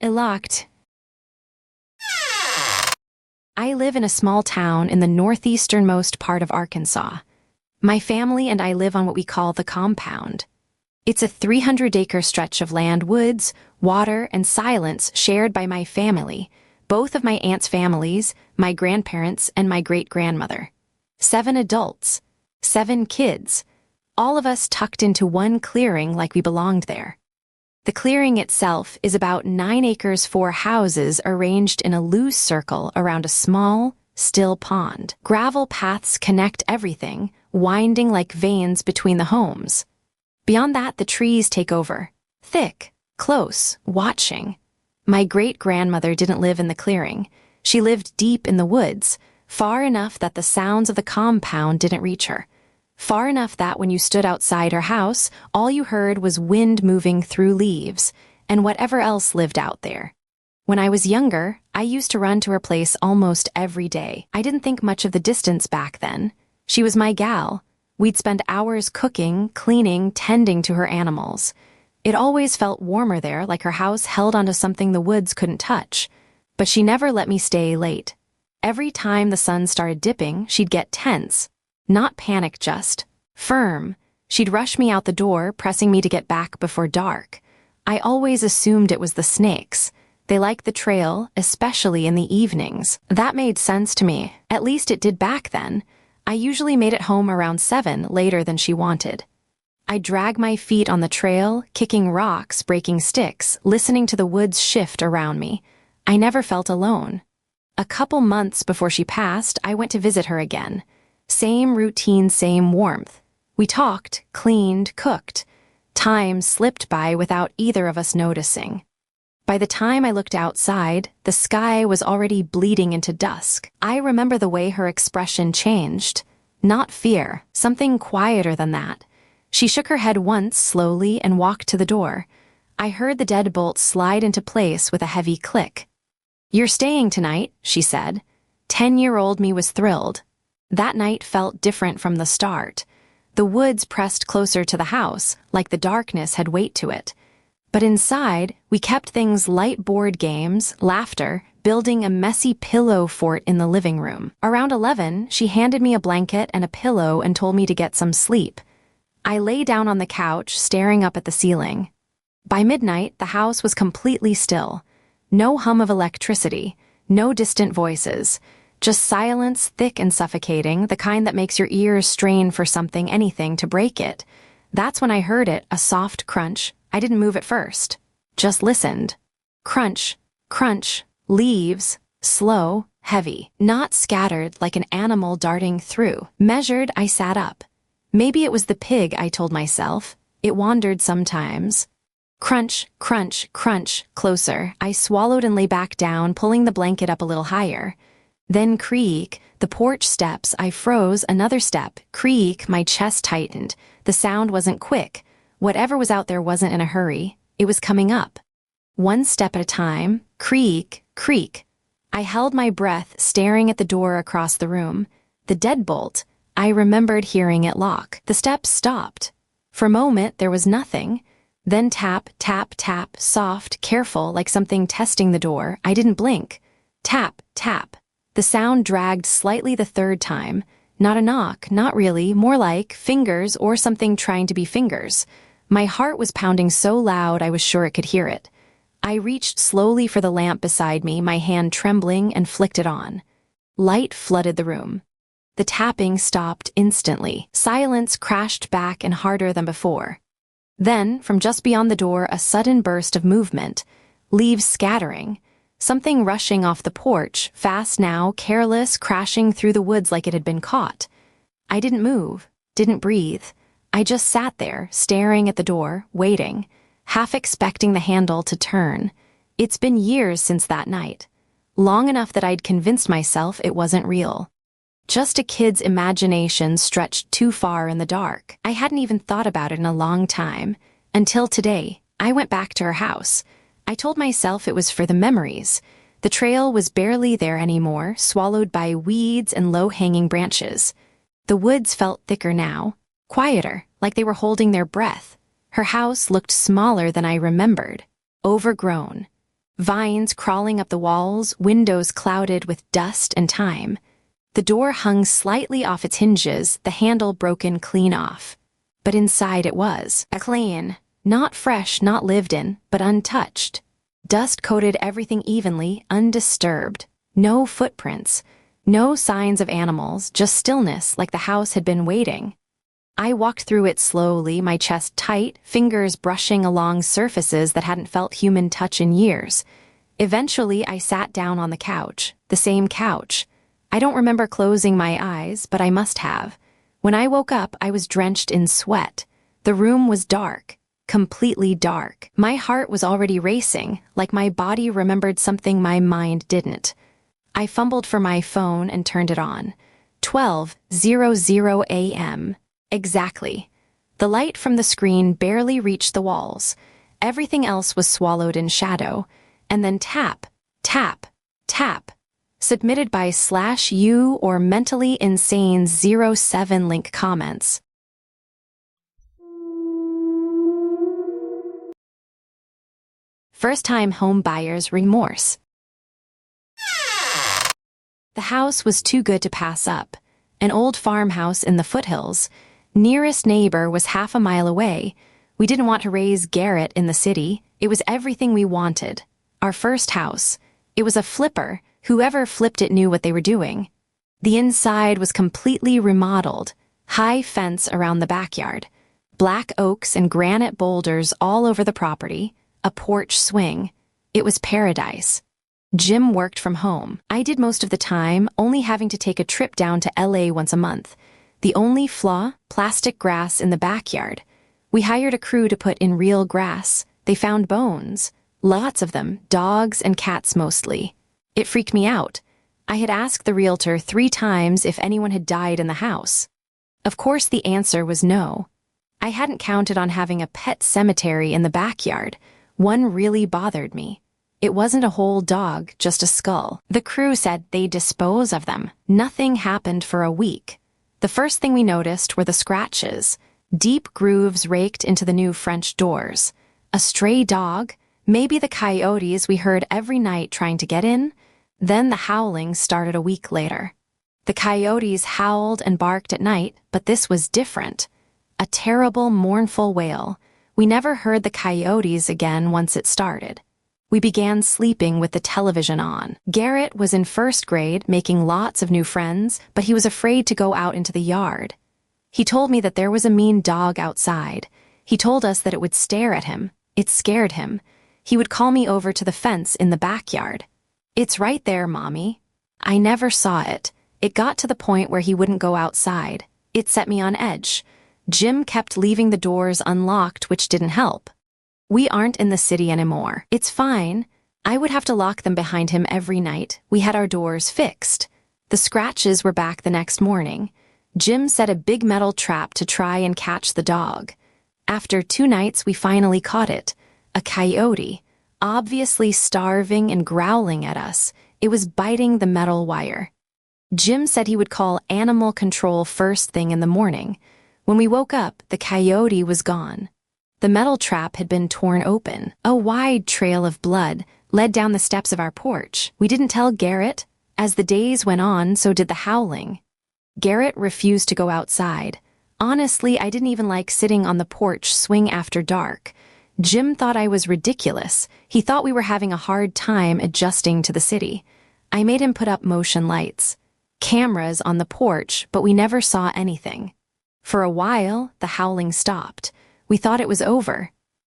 Elocked. I live in a small town in the northeasternmost part of Arkansas. My family and I live on what we call the compound. It's a 300-acre stretch of land, woods, water, and silence shared by my family, both of my aunt's families, my grandparents, and my great-grandmother. 7 adults, 7 kids, all of us tucked into one clearing like we belonged there. The clearing itself is about 9 acres, 4 houses arranged in a loose circle around a small, still pond. Gravel paths connect everything, winding like veins between the homes. Beyond that, the trees take over. Thick, close, watching. My great-grandmother didn't live in the clearing. She lived deep in the woods, far enough that the sounds of the compound didn't reach her. Far enough that when you stood outside her house, all you heard was wind moving through leaves, and whatever else lived out there. When I was younger, I used to run to her place almost every day. I didn't think much of the distance back then. She was my gal. We'd spend hours cooking, cleaning, tending to her animals. It always felt warmer there, like her house held onto something the woods couldn't touch. But she never let me stay late. Every time the sun started dipping, she'd get tense. Not panic, just firm. She'd rush me out the door, pressing me to get back before dark. I always assumed it was the snakes. They liked the trail, especially in the evenings. That made sense to me. At least it did back then. I usually made it home around 7, later than she wanted. I'd drag my feet on the trail, kicking rocks, breaking sticks, listening to the woods shift around me. I never felt alone. A couple months before she passed, I went to visit her again. Same routine, same warmth. We talked, cleaned, cooked. Time slipped by without either of us noticing. By the time I looked outside, the sky was already bleeding into dusk. I remember the way her expression changed. Not fear, something quieter than that. She shook her head once slowly and walked to the door. I heard the deadbolt slide into place with a heavy click. "You're staying tonight," she said. 10-year-old me was thrilled. That night felt different from the start. The woods pressed closer to the house, like the darkness had weight to it. But inside, we kept things light, board games, laughter, building a messy pillow fort in the living room. Around 11, she handed me a blanket and a pillow and told me to get some sleep. I lay down on the couch, staring up at the ceiling. By midnight, the house was completely still. No hum of electricity, no distant voices. Just silence, thick and suffocating, the kind that makes your ears strain for something, anything, to break it. That's when I heard it, a soft crunch. I didn't move at first. Just listened. Crunch, crunch, leaves, slow, heavy, not scattered like an animal darting through. Measured, I sat up. Maybe it was the pig, I told myself. It wandered sometimes. Crunch, crunch, crunch, closer. I swallowed and lay back down, pulling the blanket up a little higher. Then creak, the porch steps, I froze, another step. Creak, my chest tightened. The sound wasn't quick. Whatever was out there wasn't in a hurry. It was coming up. One step at a time. Creak, creak. I held my breath, staring at the door across the room. The deadbolt. I remembered hearing it lock. The steps stopped. For a moment, there was nothing. Then tap, tap, tap, soft, careful, like something testing the door. I didn't blink. Tap, tap. The sound dragged slightly the third time. Not a knock, not really, more like fingers or something trying to be fingers. My heart was pounding so loud I was sure it could hear it. I reached slowly for the lamp beside me, my hand trembling, and flicked it on. Light flooded the room. The tapping stopped instantly. Silence crashed back and harder than before. Then, from just beyond the door, a sudden burst of movement. Leaves scattering. Something rushing off the porch, fast now, careless, crashing through the woods like it had been caught. I didn't move, didn't breathe. I just sat there, staring at the door, waiting, half expecting the handle to turn. It's been years since that night. Long enough that I'd convinced myself it wasn't real. Just a kid's imagination stretched too far in the dark. I hadn't even thought about it in a long time. Until today, I went back to her house. I told myself it was for the memories. The trail was barely there anymore, swallowed by weeds and low-hanging branches. The woods felt thicker now, quieter, like they were holding their breath. Her house looked smaller than I remembered, overgrown. Vines crawling up the walls, windows clouded with dust and time. The door hung slightly off its hinges, the handle broken clean off. But inside it was clean. Not fresh, not lived in, but untouched. Dust coated everything evenly, undisturbed. No footprints. No signs of animals, just stillness, like the house had been waiting. I walked through it slowly, my chest tight, fingers brushing along surfaces that hadn't felt human touch in years. Eventually, I sat down on the couch, the same couch. I don't remember closing my eyes, but I must have. When I woke up, I was drenched in sweat. The room was dark, completely dark. My heart was already racing, like my body remembered something my mind didn't. I fumbled for my phone and turned it on. 12:00 a.m. Exactly. The light from the screen barely reached the walls. Everything else was swallowed in shadow. And then tap, tap, tap. Submitted by /U or mentally insane 07 link comments. First-time home buyers' remorse. The house was too good to pass up. An old farmhouse in the foothills. Nearest neighbor was half a mile away. We didn't want to raise Garrett in the city. It was everything we wanted. Our first house. It was a flipper. Whoever flipped it knew what they were doing. The inside was completely remodeled. High fence around the backyard. Black oaks and granite boulders all over the property. A porch swing. It was paradise. Jim worked from home. I did most of the time, only having to take a trip down to LA once a month. The only flaw? Plastic grass in the backyard. We hired a crew to put in real grass. They found bones. Lots of them, dogs and cats mostly. It freaked me out. I had asked the realtor 3 times if anyone had died in the house. Of course the answer was no. I hadn't counted on having a pet cemetery in the backyard. One really bothered me. It wasn't a whole dog, just a skull. The crew said they'd dispose of them. Nothing happened for a week. The first thing we noticed were the scratches. Deep grooves raked into the new French doors. A stray dog? Maybe the coyotes we heard every night trying to get in? Then the howling started a week later. The coyotes howled and barked at night, but this was different. A terrible, mournful wail. We never heard the coyotes again once it started. We began sleeping with the television on. Garrett was in first grade, making lots of new friends, but he was afraid to go out into the yard. He told me that there was a mean dog outside. He told us that it would stare at him. It scared him. He would call me over to the fence in the backyard. "It's right there, Mommy." I never saw it. It got to the point where he wouldn't go outside. It set me on edge. Jim kept leaving the doors unlocked, which didn't help. "We aren't in the city anymore. It's fine." I would have to lock them behind him every night. We had our doors fixed. The scratches were back the next morning. Jim set a big metal trap to try and catch the dog. After 2 nights, we finally caught it. A coyote, obviously starving and growling at us. It was biting the metal wire. Jim said he would call animal control first thing in the morning. When we woke up, the coyote was gone. The metal trap had been torn open. A wide trail of blood led down the steps of our porch. We didn't tell Garrett. As the days went on, so did the howling. Garrett refused to go outside. Honestly, I didn't even like sitting on the porch swing after dark. Jim thought I was ridiculous. He thought we were having a hard time adjusting to the city. I made him put up motion lights. Cameras on the porch, but we never saw anything. For a while, the howling stopped. We thought it was over.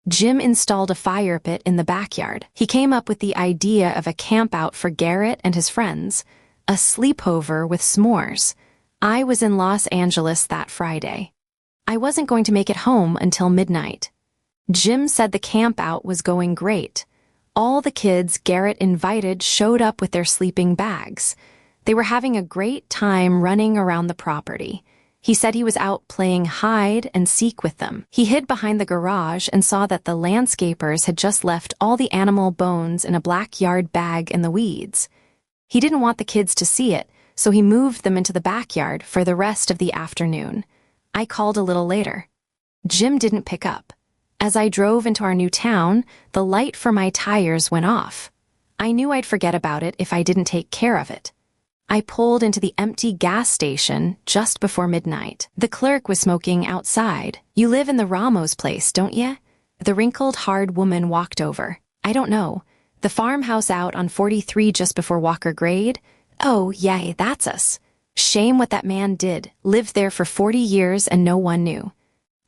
Jim installed a fire pit in the backyard. He came up with the idea of a campout for Garrett and his friends. A sleepover with s'mores. I was in Los Angeles that Friday. I wasn't going to make it home until midnight. Jim said the campout was going great. All the kids Garrett invited showed up with their sleeping bags. They were having a great time running around the property. He said he was out playing hide and seek with them. He hid behind the garage and saw that the landscapers had just left all the animal bones in a black yard bag in the weeds. He didn't want the kids to see it, so he moved them into the backyard for the rest of the afternoon. I called a little later. Jim didn't pick up. As I drove into our new town, the light for my tires went off. I knew I'd forget about it if I didn't take care of it. I pulled into the empty gas station just before midnight. The clerk was smoking outside. "You live in the Ramos place, don't you?" The wrinkled, hard woman walked over. "I don't know. The farmhouse out on 43 just before Walker Grade?" "Oh, yeah, that's us." "Shame what that man did. Lived there for 40 years and no one knew."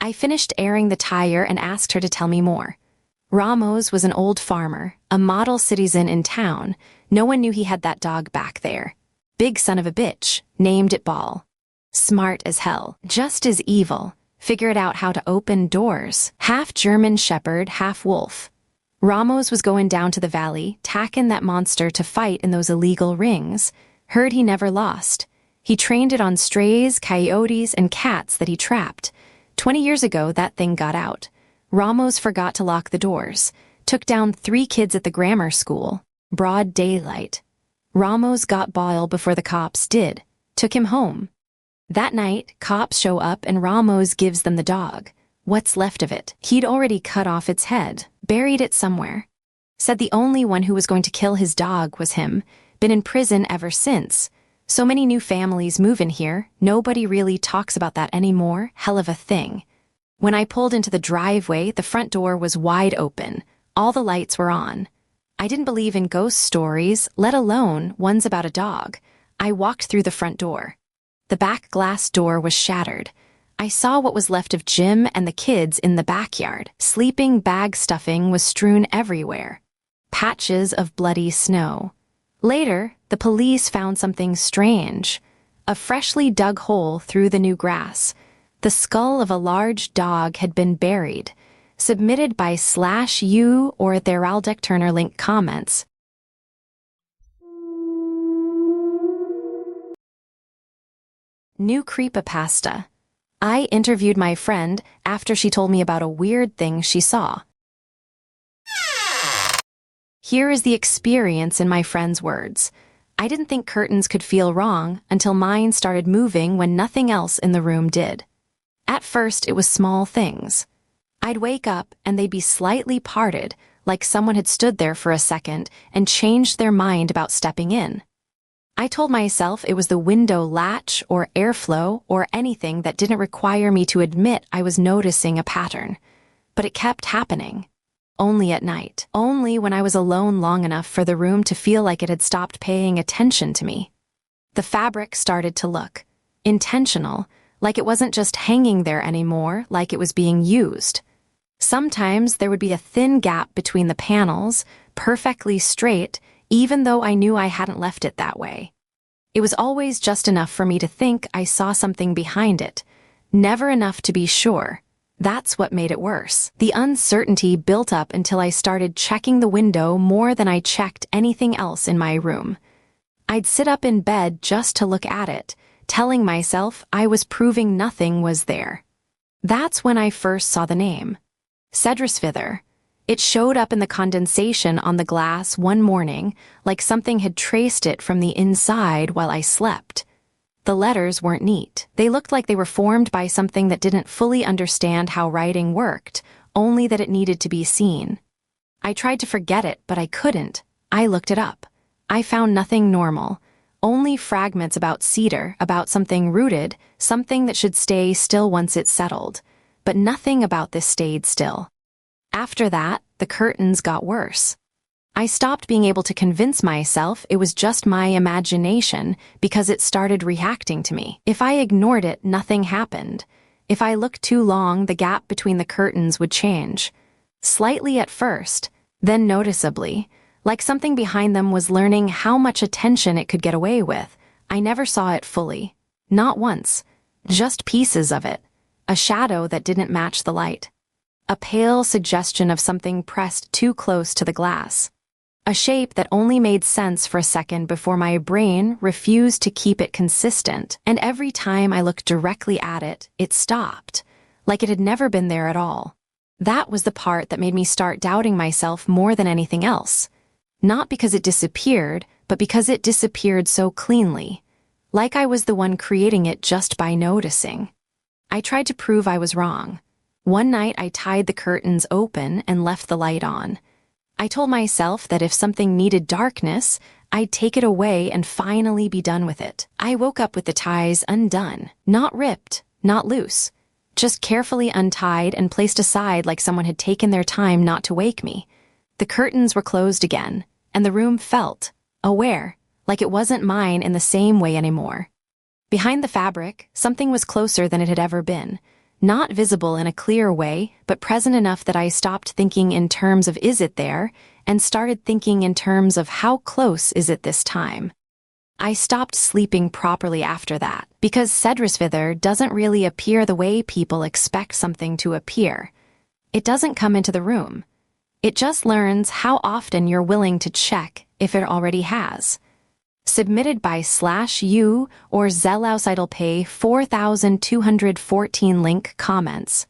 I finished airing the tire and asked her to tell me more. Ramos was an old farmer, a model citizen in town. No one knew he had that dog back there. Big son of a bitch, named it Ball. Smart as hell, just as evil. Figured out how to open doors. Half German shepherd, half wolf. Ramos was going down to the valley, tacking that monster to fight in those illegal rings. Heard he never lost. He trained it on strays, coyotes, and cats that he trapped. 20 years ago, that thing got out. Ramos forgot to lock the doors. Took down 3 kids at the grammar school. Broad daylight. Ramos got Ball before the cops did. Took him home. That night, cops show up and Ramos gives them the dog. What's left of it. He'd already cut off its head, buried it somewhere. Said the only one who was going to kill his dog was him. Been in prison ever since. So many new families move in here, nobody really talks about that anymore. Hell of a thing. When I pulled into the driveway, the front door was wide open. All the lights were on. I didn't believe in ghost stories, let alone ones about a dog. I walked through the front door. The back glass door was shattered. I saw what was left of Jim and the kids in the backyard. Sleeping bag stuffing was strewn everywhere. Patches of bloody snow. Later, the police found something strange. A freshly dug hole through the new grass. The skull of a large dog had been buried. Submitted by /U or Theraldic Turner link comments. New creepypasta. I interviewed my friend after she told me about a weird thing she saw. Here is the experience in my friend's words. I didn't think curtains could feel wrong until mine started moving when nothing else in the room did. At first, it was small things. I'd wake up and they'd be slightly parted, like someone had stood there for a second and changed their mind about stepping in. I told myself it was the window latch or airflow or anything that didn't require me to admit I was noticing a pattern. But it kept happening. Only at night. Only when I was alone long enough for the room to feel like it had stopped paying attention to me. The fabric started to look intentional, like it wasn't just hanging there anymore, like it was being used. Sometimes there would be a thin gap between the panels, perfectly straight, even though I knew I hadn't left it that way. It was always just enough for me to think I saw something behind it, never enough to be sure. That's what made it worse. The uncertainty built up until I started checking the window more than I checked anything else in my room. I'd sit up in bed just to look at it, telling myself I was proving nothing was there. That's when I first saw the name. Cedrusfither. It showed up in the condensation on the glass one morning, like something had traced it from the inside while I slept. The letters weren't neat. They looked like they were formed by something that didn't fully understand how writing worked, only that it needed to be seen. I tried to forget it, but I couldn't. I looked it up. I found nothing normal. Only fragments about cedar, about something rooted, something that should stay still once it's settled. But nothing about this stayed still. After that, the curtains got worse. I stopped being able to convince myself it was just my imagination because it started reacting to me. If I ignored it, nothing happened. If I looked too long, the gap between the curtains would change. Slightly at first, then noticeably, like something behind them was learning how much attention it could get away with. I never saw it fully. Not once. Just pieces of it. A shadow that didn't match the light. A pale suggestion of something pressed too close to the glass. A shape that only made sense for a second before my brain refused to keep it consistent, and every time I looked directly at it, it stopped, like it had never been there at all. That was the part that made me start doubting myself more than anything else. Not because it disappeared, but because it disappeared so cleanly, like I was the one creating it just by noticing. I tried to prove I was wrong. One night I tied the curtains open and left the light on. I told myself that if something needed darkness, I'd take it away and finally be done with it. I woke up with the ties undone, not ripped, not loose, just carefully untied and placed aside like someone had taken their time not to wake me. The curtains were closed again, and the room felt aware, like it wasn't mine in the same way anymore. Behind the fabric, something was closer than it had ever been. Not visible in a clear way, but present enough that I stopped thinking in terms of is it there, and started thinking in terms of how close is it this time. I stopped sleeping properly after that, because Sedrisvither doesn't really appear the way people expect something to appear. It doesn't come into the room. It just learns how often you're willing to check if it already has. Submitted by /U or Zellausidlepay 4214 link comments.